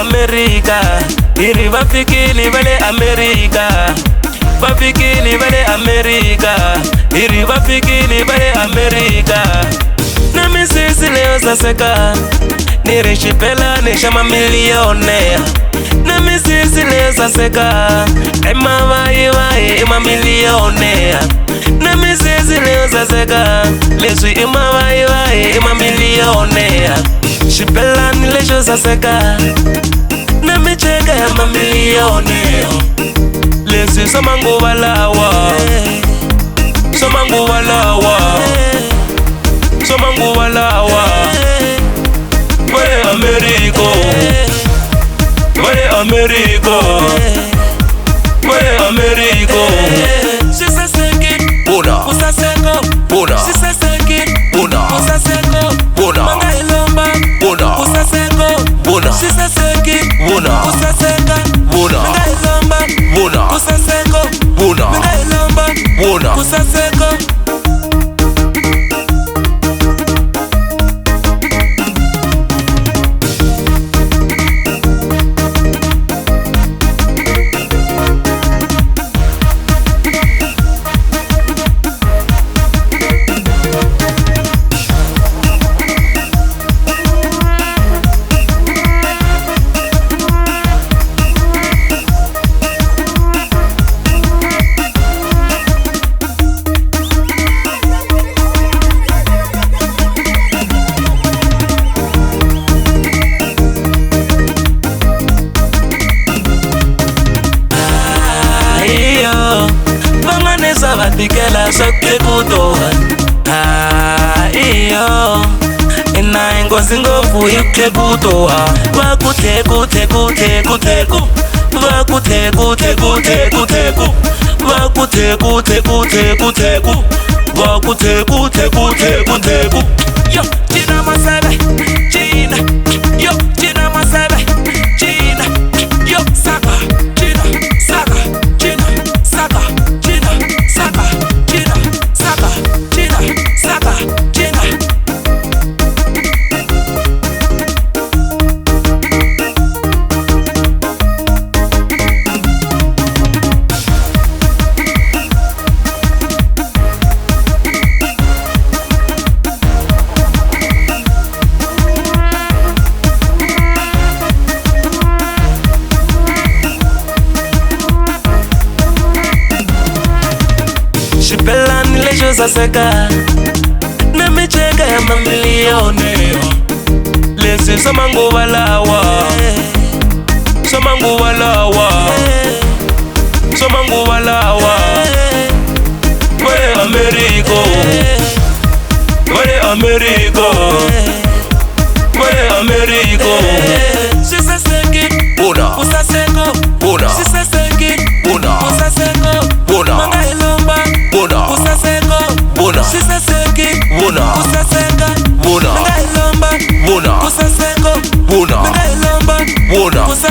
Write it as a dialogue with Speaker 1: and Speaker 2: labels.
Speaker 1: America. Iri vafikini vale America. Vafikini vale America. Iri vafikini vale America. Na misisi leo zaseka. Nirishipela nisha mamilionea. Na misisi leo zaseka. Ema vai mamilionea. Na misisi leo zaseka. Leswi ema vai mamilionea. Shipela nilesho zaseka. Na micheka ya mamilionea. Leswi somangu walawa. Somangu walawa. Somangu walawa. Vale Americo. Vale Americo. Vale Americo. Sisa seki.
Speaker 2: Buna.
Speaker 1: Kusa seko.
Speaker 2: Buna.
Speaker 1: Sisa seki.
Speaker 2: Buna.
Speaker 1: Kusa seko.
Speaker 2: Buna.
Speaker 1: Manga ilomba.
Speaker 2: Buna.
Speaker 1: Kusa seko.
Speaker 2: Buna.
Speaker 1: Sisa seki.
Speaker 2: Buna.
Speaker 1: Kusa seka.
Speaker 2: Buna.
Speaker 1: Manga ilomba.
Speaker 2: Buna.
Speaker 1: Kusa seko.
Speaker 2: Buna.
Speaker 1: Manga ilomba.
Speaker 2: Buna.
Speaker 1: Kusa seko. Vatikela soke kutoa. Iyo ina ngozi ngovu yuke kutoa. Vakutegu tegu tegu tegu. Vakutegu tegu tegu tegu. Vakutegu tegu tegu tegu. Vakutegu tegu tegu tegu. Yo China masebe China. Yo China masebe China. Yo Saka China Saka China Saka China Saka China Saka China Saka China. Shipela nilesho zaseka. Na micheka ya mamilioni. Lesi somangu walawa. Somangu walawa. Somangu walawa. Vale Americo. Vale Americo. Vale Americo. Sisa seki.
Speaker 2: Buna.
Speaker 1: Kusa seko.
Speaker 2: Buna.
Speaker 1: Sisa seki.
Speaker 2: Buna.
Speaker 1: Kusa seko.
Speaker 2: Buna.
Speaker 1: Manga ilomba.
Speaker 2: Buna.
Speaker 1: Kusa seko.
Speaker 2: Buna.
Speaker 1: Sisa seki.
Speaker 2: Buna.
Speaker 1: Kusa seka.
Speaker 2: Buna.
Speaker 1: Manga ilomba.
Speaker 2: Buna.
Speaker 1: Kusa seko.
Speaker 2: Buna.
Speaker 1: Manga ilomba.
Speaker 2: Buna.
Speaker 1: Kusa